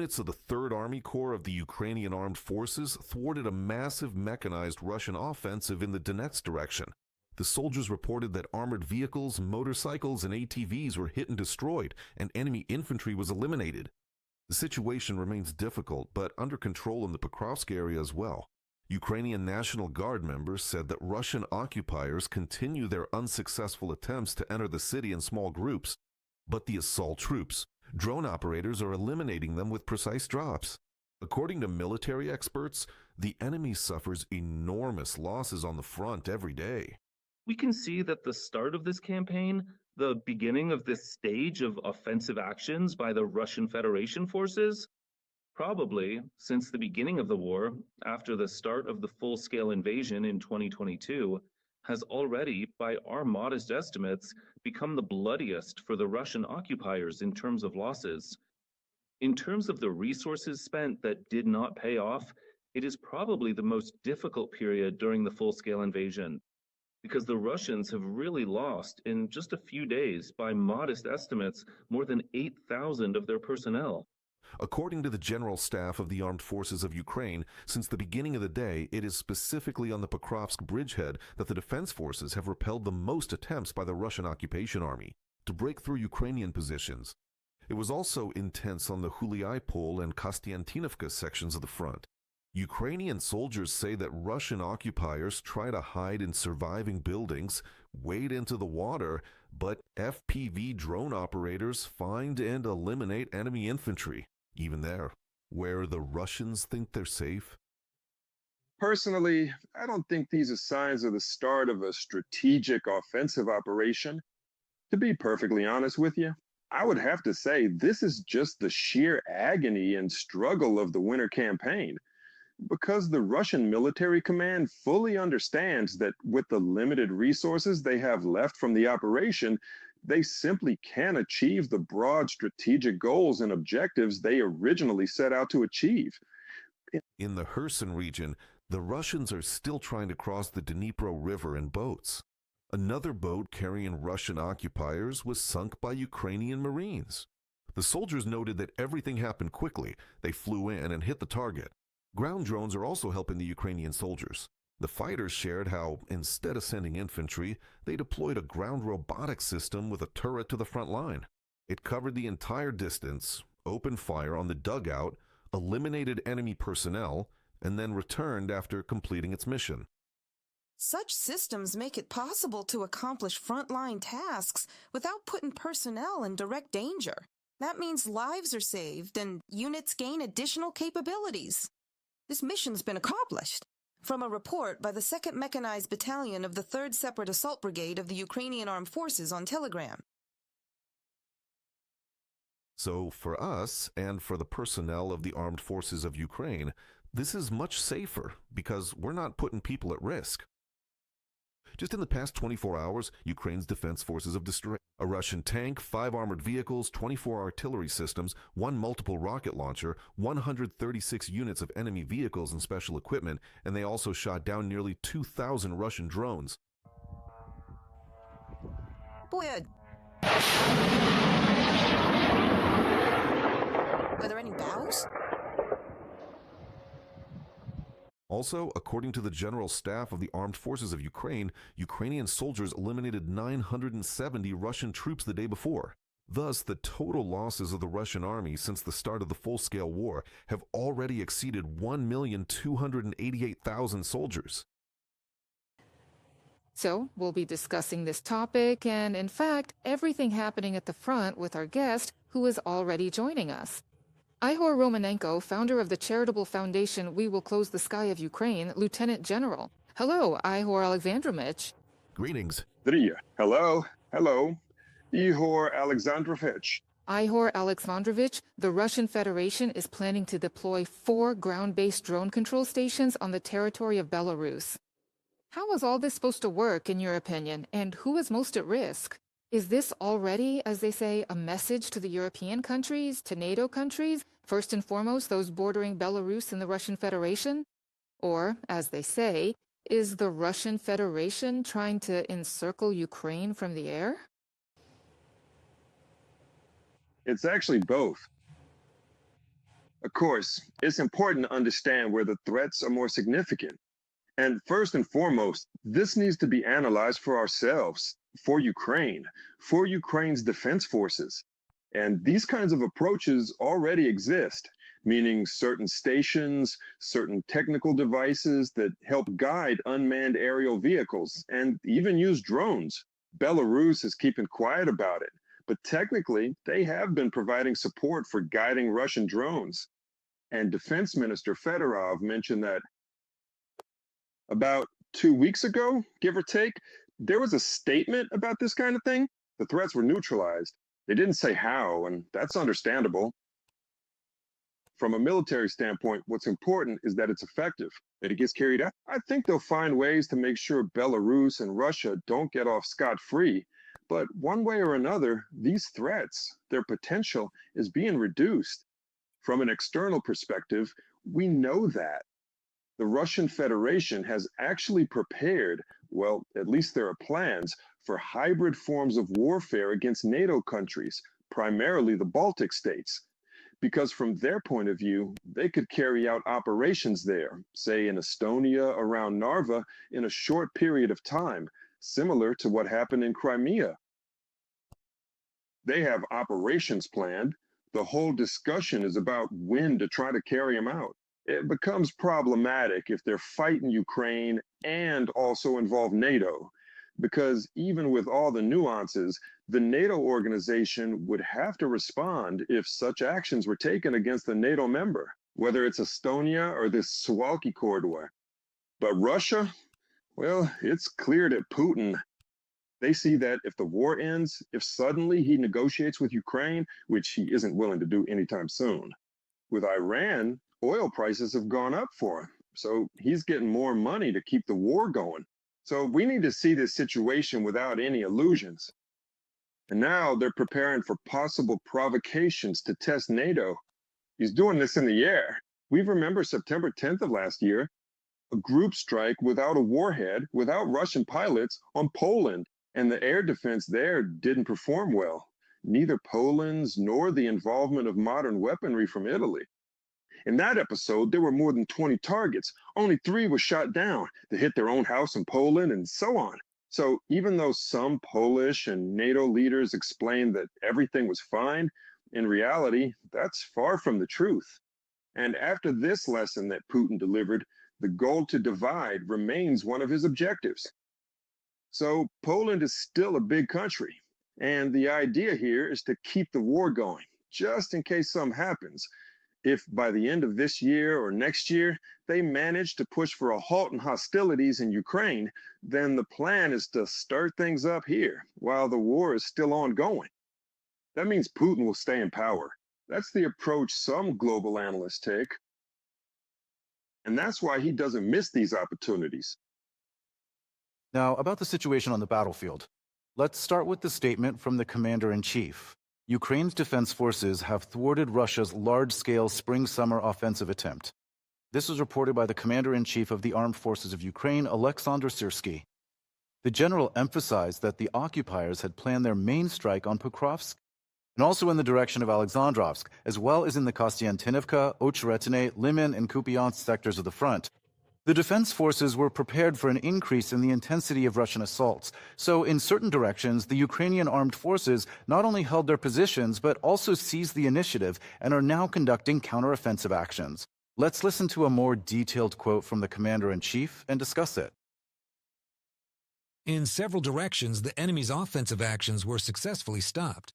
units of the 3rd Army Corps of the Ukrainian Armed Forces thwarted a massive mechanized Russian offensive in the Donetsk direction. The soldiers reported that armored vehicles, motorcycles, and ATVs were hit and destroyed, and enemy infantry was eliminated. The situation remains difficult, but under control in the Pokrovsk area as well. Ukrainian National Guard members said that Russian occupiers continue their unsuccessful attempts to enter the city in small groups, but the assault troops, drone operators, are eliminating them with precise drops. According to military experts, the enemy suffers enormous losses on the front every day. We can see that the start of this campaign, the beginning of this stage of offensive actions by the Russian Federation forces, probably since the beginning of the war, after the start of the full-scale invasion in 2022, has already, by our modest estimates, become the bloodiest for the Russian occupiers in terms of losses. In terms of the resources spent that did not pay off, it is probably the most difficult period during the full-scale invasion, because the Russians have really lost, in just a few days, by modest estimates, more than 8,000 of their personnel. According to the General Staff of the Armed Forces of Ukraine, since the beginning of the day, it is specifically on the Pokrovsk bridgehead that the defense forces have repelled the most attempts by the Russian occupation army to break through Ukrainian positions. It was also intense on the Huliai-Pol and Kostiantinovka sections of the front. Ukrainian soldiers say that Russian occupiers try to hide in surviving buildings, wade into the water, but FPV drone operators find and eliminate enemy infantry, even there, where the Russians think they're safe. Personally, I don't think these are signs of the start of a strategic offensive operation. To be perfectly honest with you, I would have to say this is just the sheer agony and struggle of the winter campaign, because the Russian military command fully understands that with the limited resources they have left from the operation, they simply can't achieve the broad strategic goals and objectives they originally set out to achieve. In the Kherson region, the Russians are still trying to cross the Dnipro River in boats. Another boat carrying Russian occupiers was sunk by Ukrainian Marines. The soldiers noted that everything happened quickly. They flew in and hit the target. Ground drones are also helping the Ukrainian soldiers. The fighters shared how, instead of sending infantry, they deployed a ground robotic system with a turret to the front line. It covered the entire distance, opened fire on the dugout, eliminated enemy personnel, and then returned after completing its mission. Such systems make it possible to accomplish frontline tasks without putting personnel in direct danger. That means lives are saved and units gain additional capabilities. This mission's been accomplished. From a report by the 2nd Mechanized Battalion of the 3rd Separate Assault Brigade of the Ukrainian Armed Forces on Telegram. So for us, and for the personnel of the Armed Forces of Ukraine, this is much safer because we're not putting people at risk. Just in the past 24 hours, Ukraine's defense forces have destroyed a Russian tank, 5 armored vehicles, 24 artillery systems, 1 multiple rocket launcher, 136 units of enemy vehicles and special equipment, and they also shot down nearly 2,000 Russian drones. Boy, are there any bows? Also, according to the General Staff of the Armed Forces of Ukraine, Ukrainian soldiers eliminated 970 Russian troops the day before. Thus, the total losses of the Russian army since the start of the full-scale war have already exceeded 1,288,000 soldiers. So, we'll be discussing this topic and, in fact, everything happening at the front with our guest, who is already joining us. Ihor Romanenko, founder of the charitable foundation We Will Close the Sky of Ukraine, Lieutenant General. Hello, Ihor Alexandrovich. Greetings. Dria. Hello. Hello. Ihor Alexandrovich. Ihor Alexandrovich, the Russian Federation is planning to deploy 4 ground-based drone control stations on the territory of Belarus. How is all this supposed to work, in your opinion, and who is most at risk? Is this already, as they say, a message to the European countries, to NATO countries, first and foremost those bordering Belarus and the Russian Federation? Or, as they say, is the Russian Federation trying to encircle Ukraine from the air? It's actually both. Of course, it's important to understand where the threats are more significant. And first and foremost, this needs to be analyzed for ourselves, for Ukraine, for Ukraine's defense forces. And these kinds of approaches already exist, meaning certain stations, certain technical devices that help guide unmanned aerial vehicles, and even use drones. Belarus is keeping quiet about it, but technically, they have been providing support for guiding Russian drones. And Defense Minister Fedorov mentioned that about 2 weeks ago, give or take, there was a statement about this kind of thing. The threats were neutralized. They didn't say how, and that's understandable. From a military standpoint, what's important is that it's effective, that it gets carried out. I think they'll find ways to make sure Belarus and Russia don't get off scot-free. But one way or another, these threats, their potential is being reduced. From an external perspective, we know that. The Russian Federation has actually prepared, well, at least there are plans, for hybrid forms of warfare against NATO countries, primarily the Baltic states. Because from their point of view, they could carry out operations there, say in Estonia, around Narva, in a short period of time, similar to what happened in Crimea. They have operations planned. The whole discussion is about when to try to carry them out. It becomes problematic if they're fighting Ukraine and also involve NATO, because even with all the nuances, the NATO organization would have to respond if such actions were taken against a NATO member, whether it's Estonia or this Suwalki corridor. But Russia, well, it's clear that Putin, they see that if the war ends, if suddenly he negotiates with Ukraine, which he isn't willing to do anytime soon, with Iran, oil prices have gone up for him. So he's getting more money to keep the war going. So we need to see this situation without any illusions. And now they're preparing for possible provocations to test NATO. He's doing this in the air. We remember September 10th of last year, a group strike without a warhead, without Russian pilots on Poland, and the air defense there didn't perform well. Neither Poland's nor the involvement of modern weaponry from Italy. In that episode, there were more than 20 targets. Only 3 were shot down. They hit their own house in Poland and so on. So even though some Polish and NATO leaders explained that everything was fine, in reality, that's far from the truth. And after this lesson that Putin delivered, the goal to divide remains one of his objectives. So Poland is still a big country. And the idea here is to keep the war going, just in case something happens. If by the end of this year or next year, they manage to push for a halt in hostilities in Ukraine, then the plan is to start things up here while the war is still ongoing. That means Putin will stay in power. That's the approach some global analysts take. And that's why he doesn't miss these opportunities. Now, about the situation on the battlefield. Let's start with the statement from the commander-in-chief. Ukraine's defense forces have thwarted Russia's large-scale spring-summer offensive attempt. This was reported by the commander-in-chief of the Armed Forces of Ukraine, Alexander Syrsky. The general emphasized that the occupiers had planned their main strike on Pokrovsk and also in the direction of Alexandrovsk, as well as in the Kostiantynivka, Ocheretine, Liman, and Kupiansk sectors of the front. The defense forces were prepared for an increase in the intensity of Russian assaults. So in certain directions, the Ukrainian armed forces not only held their positions, but also seized the initiative and are now conducting counteroffensive actions. Let's listen to a more detailed quote from the commander-in-chief and discuss it. In several directions, the enemy's offensive actions were successfully stopped.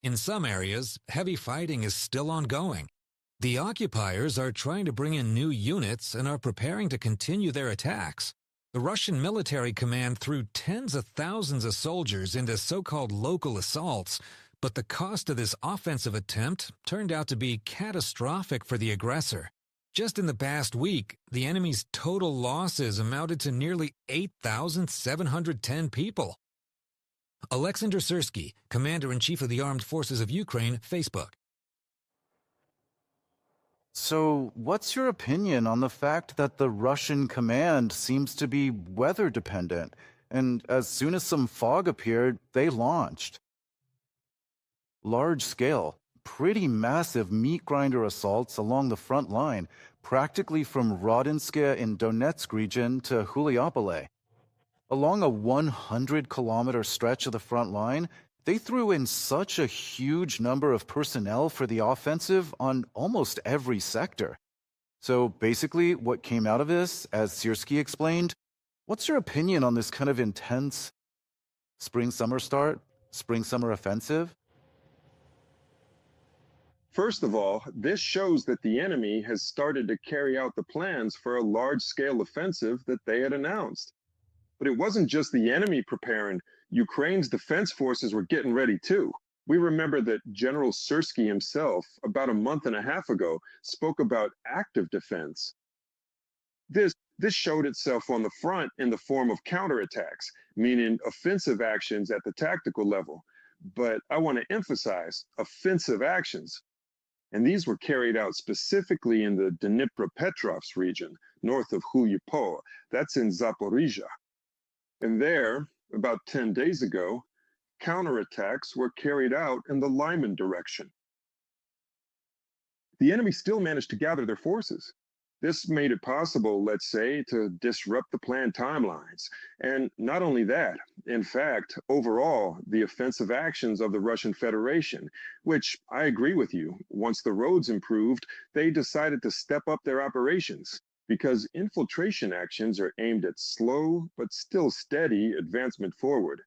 In some areas, heavy fighting is still ongoing. The occupiers are trying to bring in new units and are preparing to continue their attacks. The Russian military command threw tens of thousands of soldiers into so-called local assaults, but the cost of this offensive attempt turned out to be catastrophic for the aggressor. Just in the past week, the enemy's total losses amounted to nearly 8,710 people. Alexander Syrsky, Commander-in-Chief of the Armed Forces of Ukraine, Facebook. So, what's your opinion on the fact that the Russian command seems to be weather-dependent, and as soon as some fog appeared, they launched? Large-scale, pretty massive meat grinder assaults along the front line, practically from Rodinske in Donetsk region to Huliopole. Along a 100-kilometer stretch of the front line, they threw in such a huge number of personnel for the offensive on almost every sector. So basically, what came out of this, as Siersky explained, what's your opinion on this kind of intense spring-summer start, spring-summer offensive? First of all, this shows that the enemy has started to carry out the plans for a large-scale offensive that they had announced. But it wasn't just the enemy preparing. Ukraine's defense forces were getting ready too. We remember that General Siersky himself, about a month and a half ago, spoke about active defense. This showed itself on the front in the form of counterattacks, meaning offensive actions at the tactical level. But I want to emphasize offensive actions. And these were carried out specifically in the Dnipropetrovsk region, north of Huliopole. That's in Zaporizhia. And there, about 10 days ago, counterattacks were carried out in the Lyman direction. The enemy still managed to gather their forces. This made it possible, let's say, to disrupt the planned timelines. And not only that, in fact, overall, the offensive actions of the Russian Federation, which I agree with you, once the roads improved, they decided to step up their operations, because infiltration actions are aimed at slow but still steady advancement forward.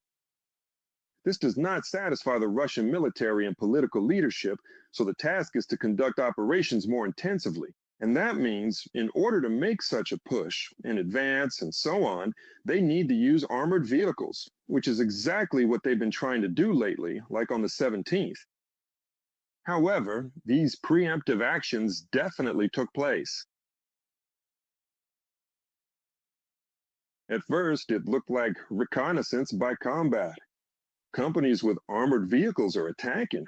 This does not satisfy the Russian military and political leadership, so the task is to conduct operations more intensively. And that means, in order to make such a push in advance and so on, they need to use armored vehicles, which is exactly what they've been trying to do lately, like on the 17th. However, these preemptive actions definitely took place. At first, it looked like reconnaissance by combat. Companies with armored vehicles are attacking.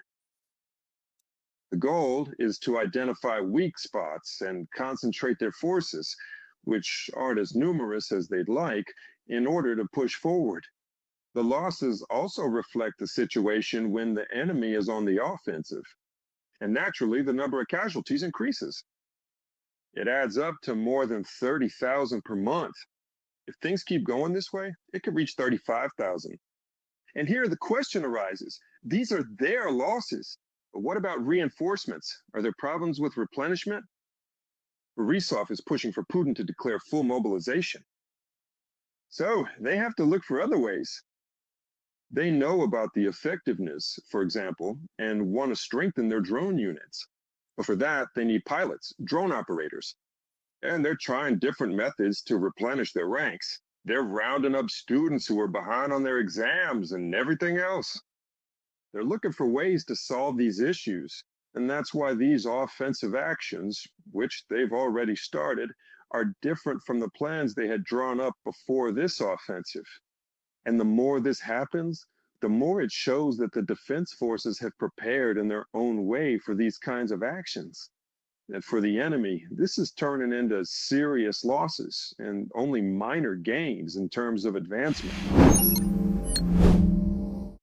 The goal is to identify weak spots and concentrate their forces, which aren't as numerous as they'd like, in order to push forward. The losses also reflect the situation when the enemy is on the offensive, and naturally the number of casualties increases. It adds up to more than 30,000 per month. If things keep going this way, it could reach 35,000. And here the question arises, these are their losses. But what about reinforcements? Are there problems with replenishment? Borisov is pushing for Putin to declare full mobilization. So they have to look for other ways. They know about the effectiveness, for example, and want to strengthen their drone units. But for that, they need pilots, drone operators. And they're trying different methods to replenish their ranks. They're rounding up students who are behind on their exams and everything else. They're looking for ways to solve these issues, and that's why these offensive actions, which they've already started, are different from the plans they had drawn up before this offensive. And the more this happens, the more it shows that the defense forces have prepared in their own way for these kinds of actions. And for the enemy, this is turning into serious losses and only minor gains in terms of advancement.